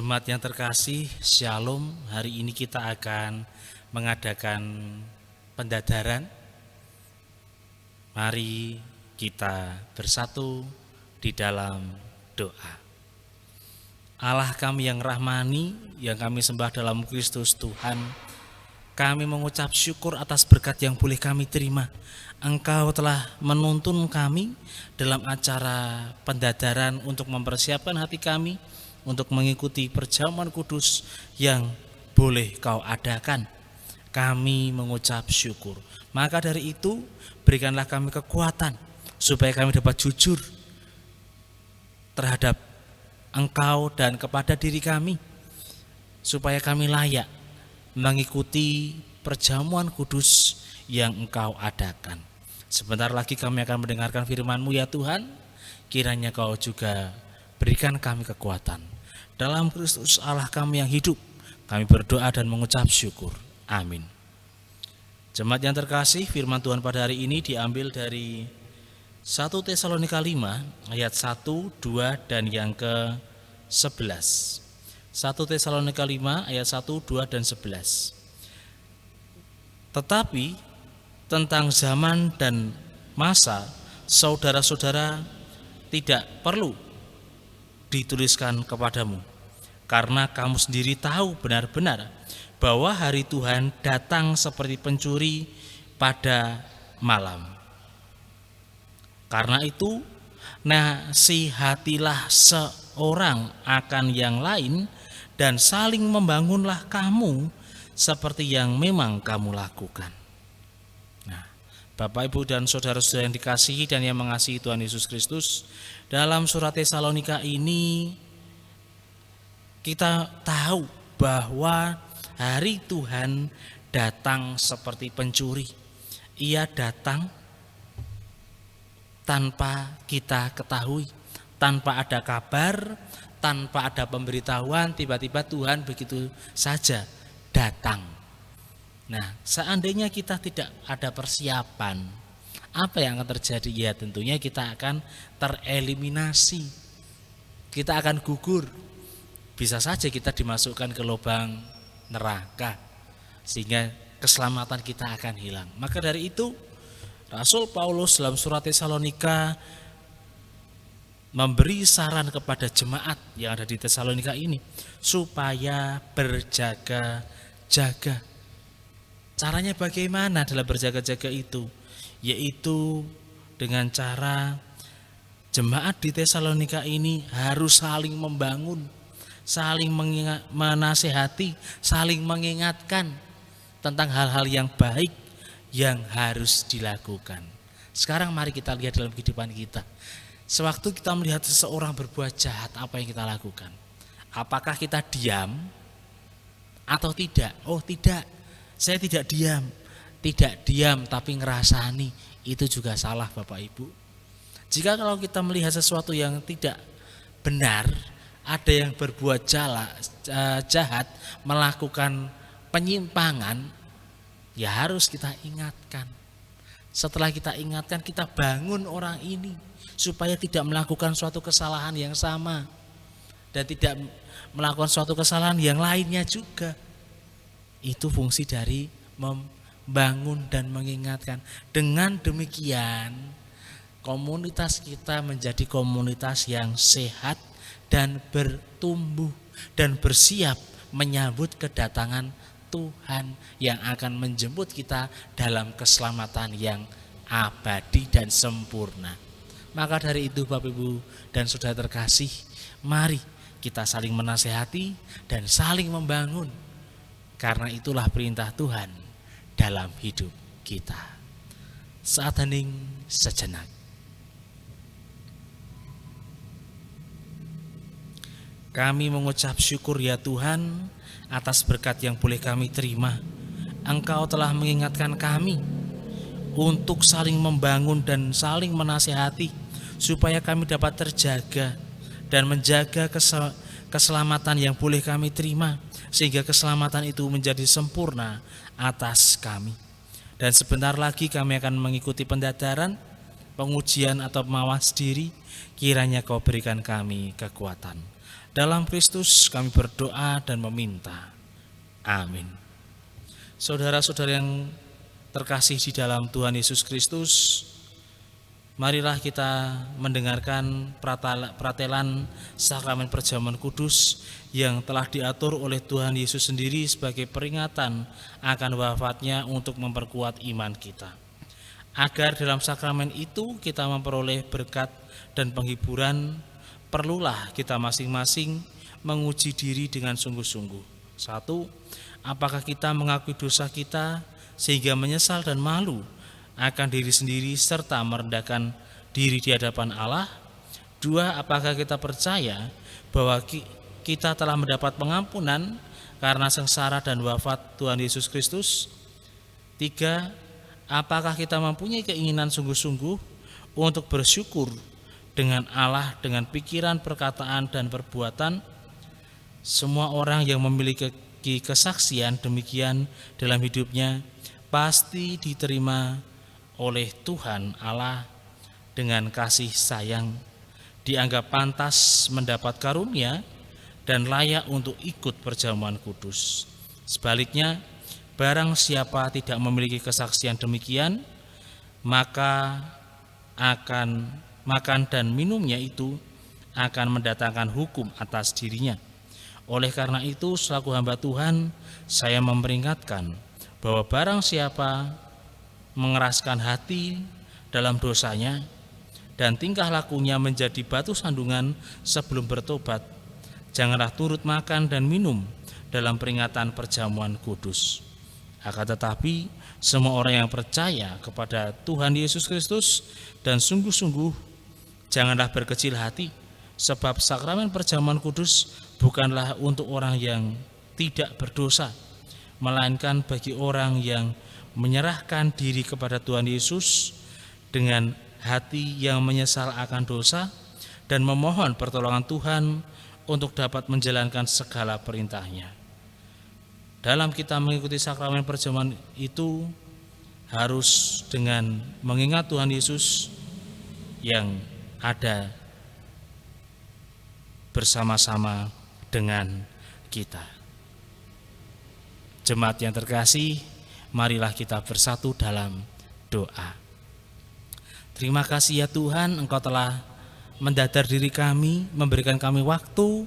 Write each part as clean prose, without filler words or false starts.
Jemaat yang terkasih, Shalom. Hari ini kita akan mengadakan pendadaran. Mari kita bersatu di dalam doa. Allah kami yang rahmani, yang kami sembah dalam Kristus Tuhan, kami mengucap syukur atas berkat yang boleh kami terima. Engkau telah menuntun kami dalam acara pendadaran untuk mempersiapkan hati kami untuk mengikuti perjamuan kudus yang boleh Kau adakan. Kami mengucap syukur. Maka dari itu, berikanlah kami kekuatan supaya kami dapat jujur terhadap Engkau dan kepada diri kami, supaya kami layak mengikuti perjamuan kudus yang Engkau adakan. Sebentar lagi kami akan mendengarkan firman-Mu ya Tuhan. Kiranya Kau juga berikan kami kekuatan. Dalam Kristus Allah kami yang hidup, kami berdoa dan mengucap syukur. Amin. Jemaat yang terkasih, firman Tuhan pada hari ini diambil dari 1 Tesalonika 5 ayat 1, 2 dan yang ke-11. 1 Tesalonika 5 ayat 1, 2 dan 11. Tetapi tentang zaman dan masa, saudara-saudara tidak perlu dituliskan kepadamu, karena kamu sendiri tahu benar-benar bahwa hari Tuhan datang seperti pencuri pada malam. Karena itu, nasihatilah seorang akan yang lain dan saling membangunlah kamu seperti yang memang kamu lakukan. Nah, Bapak, Ibu, dan saudara-saudara yang dikasihi dan yang mengasihi Tuhan Yesus Kristus, dalam surat Tesalonika ini kita tahu bahwa hari Tuhan datang seperti pencuri. Ia datang tanpa kita ketahui, tanpa ada kabar, tanpa ada pemberitahuan, tiba-tiba Tuhan begitu saja datang. Nah, seandainya kita tidak ada persiapan, apa yang akan terjadi? Ya tentunya kita akan tereliminasi, kita akan gugur, bisa saja kita dimasukkan ke lubang neraka, sehingga keselamatan kita akan hilang. Maka dari itu Rasul Paulus dalam surat Tesalonika memberi saran kepada jemaat yang ada di Tesalonika ini supaya berjaga-jaga. Caranya bagaimana dalam berjaga-jaga itu? Yaitu dengan cara jemaat di Tesalonika ini harus saling membangun, saling menasehati, saling mengingatkan tentang hal-hal yang baik yang harus dilakukan. Sekarang mari kita lihat dalam kehidupan kita. Sewaktu kita melihat seseorang berbuat jahat, apa yang kita lakukan? Apakah kita diam atau tidak? Oh tidak, saya tidak diam. Tidak diam tapi ngerasani, itu juga salah Bapak Ibu. Jika kalau kita melihat sesuatu yang tidak benar, ada yang berbuat jahat, melakukan penyimpangan, ya harus kita ingatkan. Setelah kita ingatkan, kita bangun orang ini supaya tidak melakukan suatu kesalahan yang sama dan tidak melakukan suatu kesalahan yang lainnya juga. Itu fungsi dari membangun dan mengingatkan. Dengan demikian, komunitas kita menjadi komunitas yang sehat dan bertumbuh dan bersiap menyambut kedatangan Tuhan yang akan menjemput kita dalam keselamatan yang abadi dan sempurna. Maka dari itu Bapak, Ibu, dan saudara terkasih, mari kita saling menasehati dan saling membangun, karena itulah perintah Tuhan dalam hidup kita. Saat hening sejenak. Kami mengucap syukur ya Tuhan atas berkat yang boleh kami terima. Engkau telah mengingatkan kami untuk saling membangun dan saling menasehati supaya kami dapat terjaga dan menjaga keselamatan yang boleh kami terima, sehingga keselamatan itu menjadi sempurna atas kami. Dan sebentar lagi kami akan mengikuti pendadaran, pengujian atau mawas diri. Kiranya Kau berikan kami kekuatan. Dalam Kristus kami berdoa dan meminta. Amin. Saudara-saudara yang terkasih di dalam Tuhan Yesus Kristus, marilah kita mendengarkan pratelan sakramen perjamuan kudus yang telah diatur oleh Tuhan Yesus sendiri sebagai peringatan akan wafatnya untuk memperkuat iman kita. Agar dalam sakramen itu kita memperoleh berkat dan penghiburan, perlulah kita masing-masing menguji diri dengan sungguh-sungguh. 1. Apakah kita mengakui dosa kita sehingga menyesal dan malu akan diri sendiri serta merendahkan diri di hadapan Allah? 2. Apakah kita percaya bahwa kita telah mendapat pengampunan karena sengsara dan wafat Tuhan Yesus Kristus? 3. Apakah kita mempunyai keinginan sungguh-sungguh untuk bersyukur dengan Allah dengan pikiran, perkataan, dan perbuatan? Semua orang yang memiliki kesaksian demikian dalam hidupnya pasti diterima oleh Tuhan Allah dengan kasih sayang, dianggap pantas mendapat karunia dan layak untuk ikut perjamuan kudus. Sebaliknya, barang siapa tidak memiliki kesaksian demikian, maka akan makan dan minumnya itu akan mendatangkan hukum atas dirinya. Oleh karena itu, selaku hamba Tuhan, saya memperingatkan bahwa barang siapa mengeraskan hati dalam dosanya dan tingkah lakunya menjadi batu sandungan sebelum bertobat, janganlah turut makan dan minum dalam peringatan perjamuan kudus. Akan tetapi semua orang yang percaya kepada Tuhan Yesus Kristus dan sungguh-sungguh janganlah berkecil hati, sebab sakramen perjamuan kudus bukanlah untuk orang yang tidak berdosa, melainkan bagi orang yang menyerahkan diri kepada Tuhan Yesus dengan hati yang menyesal akan dosa dan memohon pertolongan Tuhan untuk dapat menjalankan segala perintah-Nya. Dalam kita mengikuti sakramen perjamuan itu harus dengan mengingat Tuhan Yesus yang ada bersama-sama dengan kita. Jemaat yang terkasih, marilah kita bersatu dalam doa. Terima kasih ya Tuhan, Engkau telah mendadar diri kami, memberikan kami waktu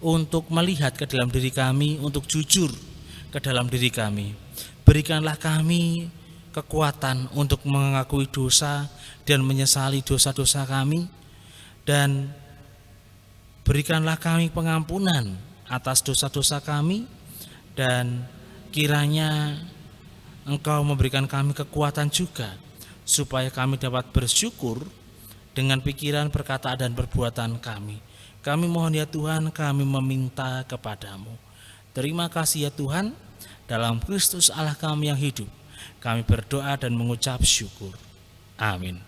untuk melihat ke dalam diri kami, untuk jujur ke dalam diri kami. Berikanlah kami kekuatan untuk mengakui dosa dan menyesali dosa-dosa kami, dan berikanlah kami pengampunan atas dosa-dosa kami, dan kiranya Engkau memberikan kami kekuatan juga supaya kami dapat bersyukur dengan pikiran, perkataan, dan perbuatan kami. Kami mohon ya Tuhan, kami meminta kepadamu. Terima kasih ya Tuhan, dalam Kristus Allah kami yang hidup, kami berdoa dan mengucap syukur. Amin.